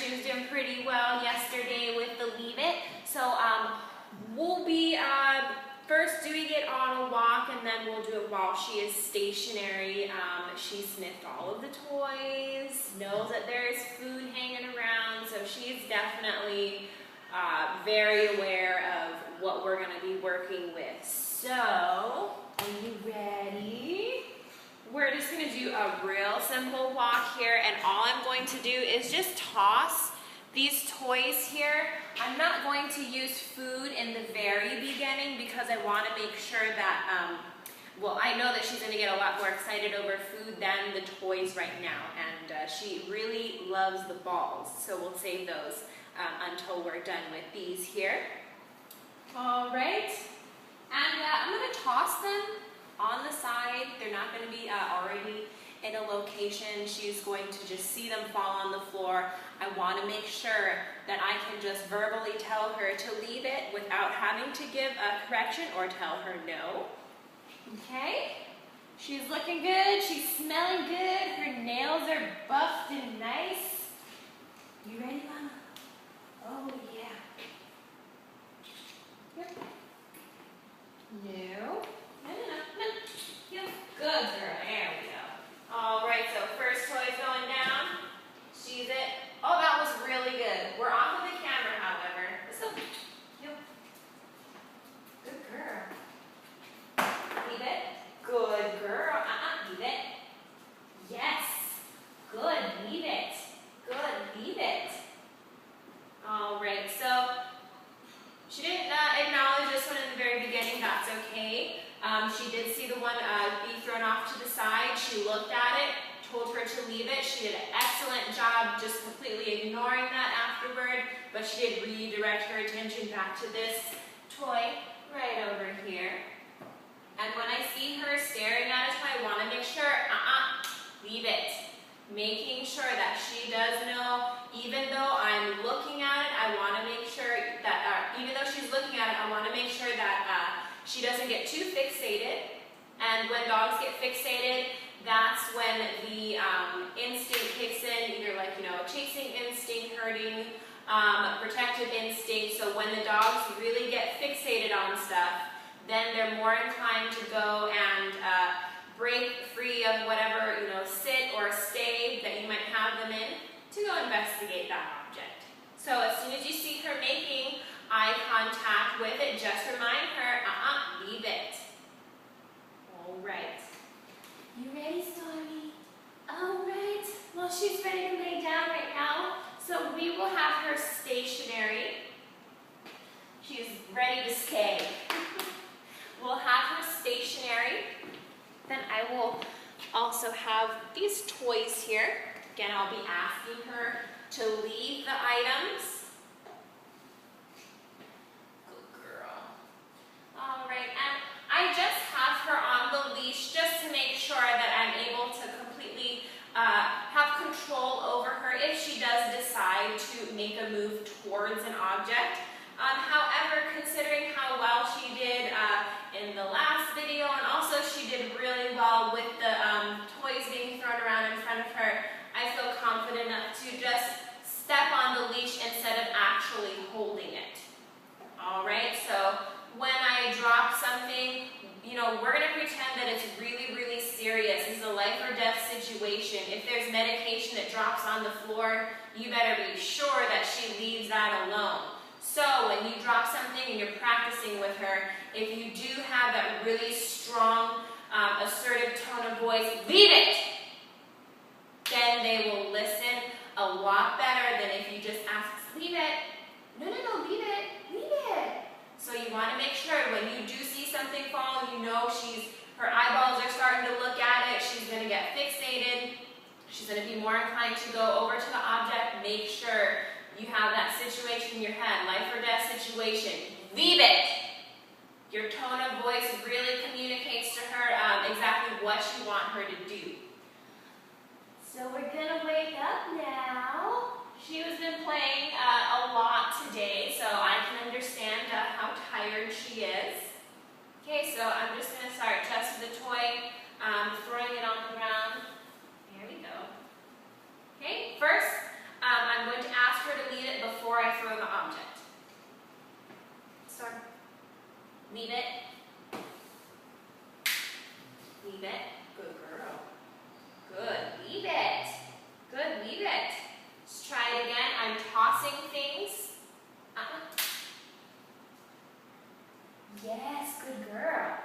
She was doing pretty well yesterday with the Leave It. So we'll be first doing it on a walk, and then we'll do it while she is stationary. She sniffed all of the toys, knows that there is food hanging around, so she's definitely very aware of what we're going to be working with. So, are you ready? We're just going to do a real simple walk here, and all I'm going to do is just toss these toys here. I'm not going to use food in the very beginning because I want to make sure that, well, I know that she's going to get a lot more excited over food than the toys right now, and she really loves the balls, so we'll save those until we're done with these here. All right, and I'm going to toss them on the side. They're not going to be already in a location. She's going to just see them fall on the floor. I want to make sure that I can just verbally tell her to leave it without having to give a correction or tell her no. Okay? She's looking good. She's smelling good. Her nails are buffed and nice. You ready, Mama? Oh, yeah. Yep. No. No. Yep. Good girl. There we go. All right, so first toy's going down. She's it. Oh, that was really good. We're off of the camera, however. So, yep. Good girl. Leave it. Good girl. Leave it. Yes. Good. Leave it. Good. Leave it. All right, so she didn't acknowledge this one in the very beginning. That's okay. She did see the one be thrown off to the side. She looked at it, told her to leave it. She did an excellent job just completely ignoring that afterward, but she did redirect her attention back to this toy right over here. And when I see her staring at a toy, I want to make sure, leave it. Making sure that she does know, even though I'm looking at it, I want to make sure that, even though she's looking at it, I want to make sure that she doesn't get too fixated. And when dogs get fixated, that's when the instinct kicks in, either like, chasing instinct, herding, protective instinct. So when the dogs really get fixated on stuff, then they're more inclined to go and break free of whatever, sit or stay that you might have them in to go investigate that object. So as soon as you see her making eye contact with it, just remind her, leave it. All right. You ready, Stormy? All right. Well, she's ready to lay down right now, so we will have her stationary. She's ready to stay. We'll have her stationary. Then I will also have these toys here. Again, I'll be asking her to leave the items. Good girl. All right, and I just have her on the leash just to make sure that I'm able to completely have control over her if she does decide to make a move towards an object. However, considering how well she did in the last video, and also she did really well with the toys being thrown around in front of her, I feel confident enough to just step on the leash instead of actually holding it. All right, so when I drop something, we're going to pretend that it's really, really serious. This is a life or death situation. If there's medication that drops on the floor, you better be sure that she leaves that alone. So when you drop something and you're practicing with her, if you do have that really strong, assertive tone of voice, leave it, then they will listen a lot better than if you just ask, leave it. No, leave it, leave it. So you want to make sure when you do see something fall, her eyeballs are starting to look at it, she's going to get fixated, she's going to be more inclined to go over to the object. Make sure you have that situation in your head, life or death situation. Leave it. Your tone of voice really communicates to her exactly what you want her to do. So we're gonna wake up now. She has been playing a lot today, so I can understand how tired she is. Okay, so I'm just gonna start testing the toy, throwing it on the ground. There we go. Okay, first I'm going to ask Leave it. Leave it. Good girl. Good. Leave it. Good. Leave it. Let's try it again. I'm tossing things. Yes, good girl.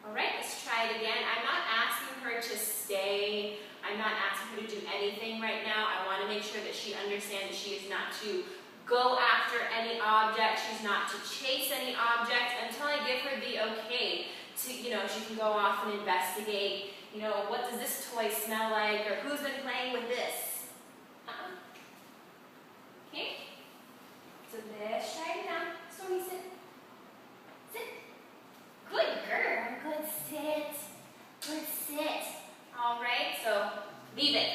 All right, let's try it again. I'm not asking her to stay. I'm not asking her to do anything right now. I want to make sure that she understands that she is not to go after any object. She's not to chase any object until I give her the okay to, she can go off and investigate, what does this toy smell like, or who's been playing with this? Okay? So let's try it now. Stormy, sit. Sit. Good girl. Good sit. Good sit. All right, so leave it.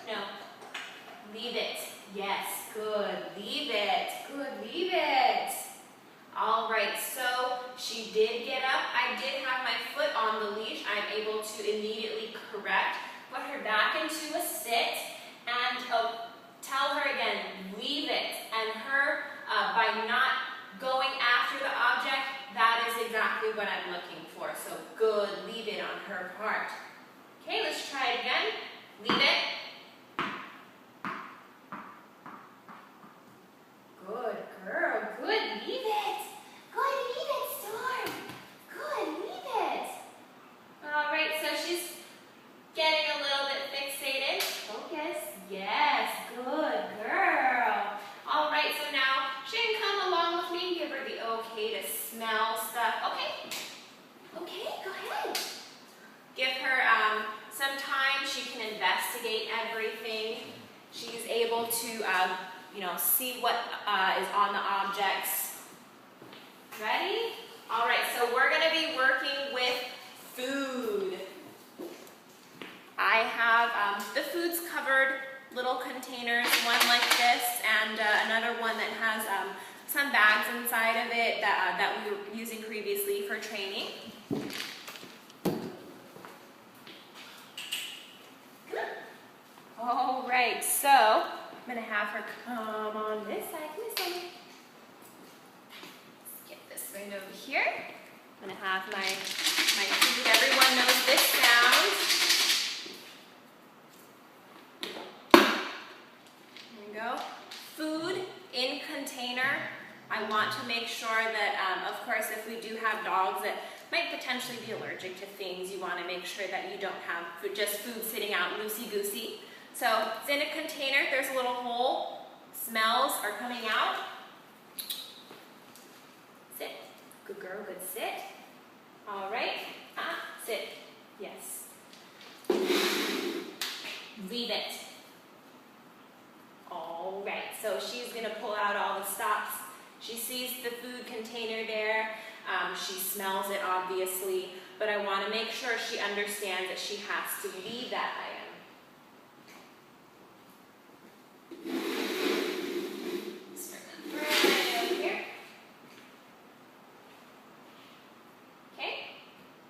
No. Leave it. Yes, good. Leave it. Good, leave it. All right, so she did get up. I did have my foot on the leash. I'm able to immediately correct, put her back into a sit, and tell her again, leave it. And her, by not going after the object, that is exactly what I'm looking for. So good, leave it on her part. Okay, let's try it again. Leave it. Good girl, good, leave it. Good, leave it, Storm. Good, leave it. All right, so she's getting a little bit fixated. Focus. Yes, good girl. All right, so now she can come along with me, give her the okay to smell stuff. Okay, okay, go ahead. Give her some time. She can investigate everything. She's able to, see what is on the objects. Ready? All right, so we're going to be working with food. I have the foods covered, little containers, one like this and another one that has some bags inside of it that we were using previously for training. All right, so I'm going to have her come on this side. Let's get this right over here. I'm going to have my food. Everyone knows this sound. There we go. Food in container. I want to make sure that, of course, if we do have dogs that might potentially be allergic to things, you want to make sure that you don't have just food sitting out loosey-goosey. So it's in a container. There's a little hole. Smells are coming out. Sit. Good girl, good sit. All right. Sit. Yes. Leave it. All right. So she's going to pull out all the stops. She sees the food container there. She smells it, obviously. But I want to make sure she understands that she has to leave that item.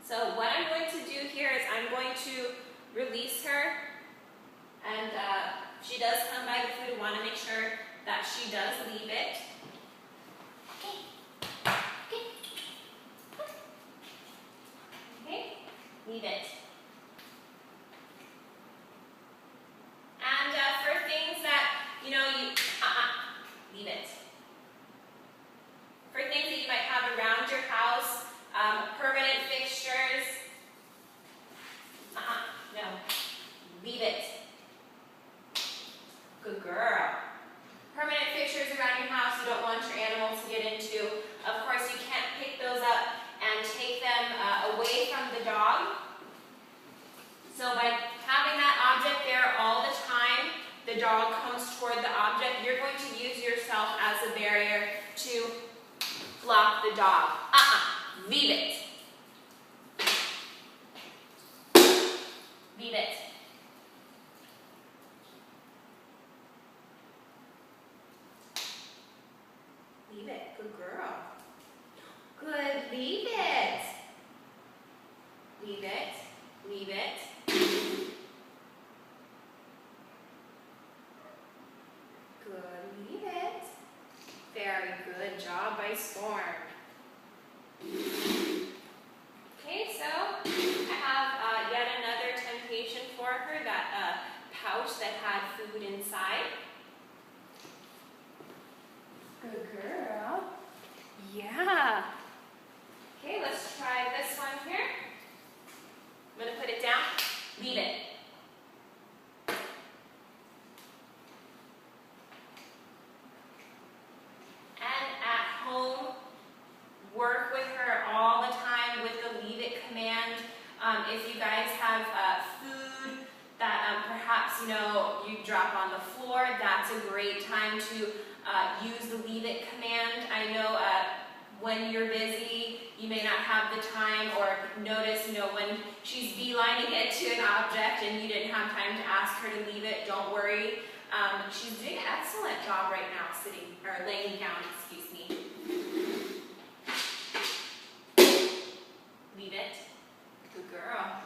So what I'm going to do here is I'm going to release her, and if she does come by the food, I want to make sure that she does leave it. Okay, leave it. And for things that, leave it. For things that you might have around your house, permanent fixtures, no, leave it. Good girl. Permanent fixtures around your house you don't want your animal to get into. Of course, you can't pick those up and take them away from the dog. So by having that object there all the time, the dog comes toward the object, you're going to use yourself as a barrier to block the dog. Leave it. Leave it. Leave it. Good girl. Good. Leave it. Leave it. Leave it. Good. Leave it. Very good. Good job by Storm. Okay, so I have yet another temptation for her, that pouch that had food inside. Good girl. Yeah. Okay, let's try this one here. I'm going to put it down. Leave it. And at home, work with her all the time with the leave it command. If you guys have food that perhaps you drop on the floor, that's a great time to use the leave it command. I know when you're busy, you may not have the time, or notice when she's beelining it to an object and you didn't have time to ask her to leave it. Don't worry. She's doing an excellent job right now, laying down, excuse me. Leave it. Good girl.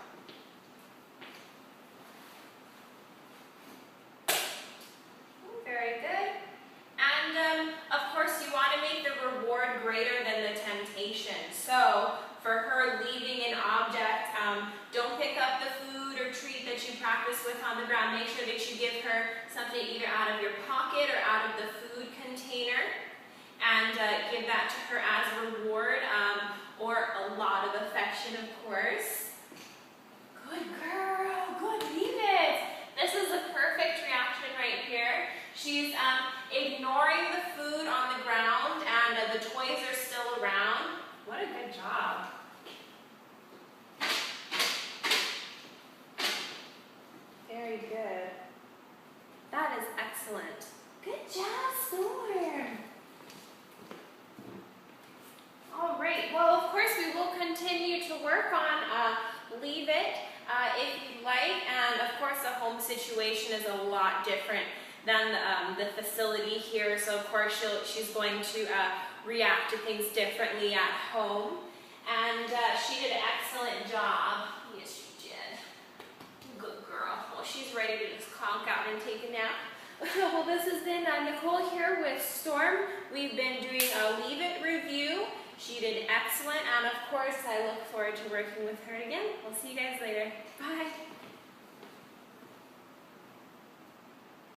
Very good. And of course, you want to make the reward greater than the temptation. So for her leaving an object, don't pick up the food or treat that you practice with on the ground. Make sure that you give her something either out of your pocket or out of the food container, and give that to her as a reward, or a lot of affection, of course. Good girl, good, leave it. This is the perfect reaction right here. She's ignoring the food on the ground, and the toys are still around. What a good job. Very good. That is excellent. Good job, Storm. All right, well, of course, we will continue to work on Leave It if you'd like, and of course, the home situation is a lot different than the facility here, so of course, she's going to react to things differently at home, and she did an excellent job. Yes, she did. Good girl. Well, she's ready to just conk out and take a nap. Well, this has been Nicole here with Storm. We've been doing a Leave It review. She did excellent, and of course, I look forward to working with her again. We'll see you guys later. Bye.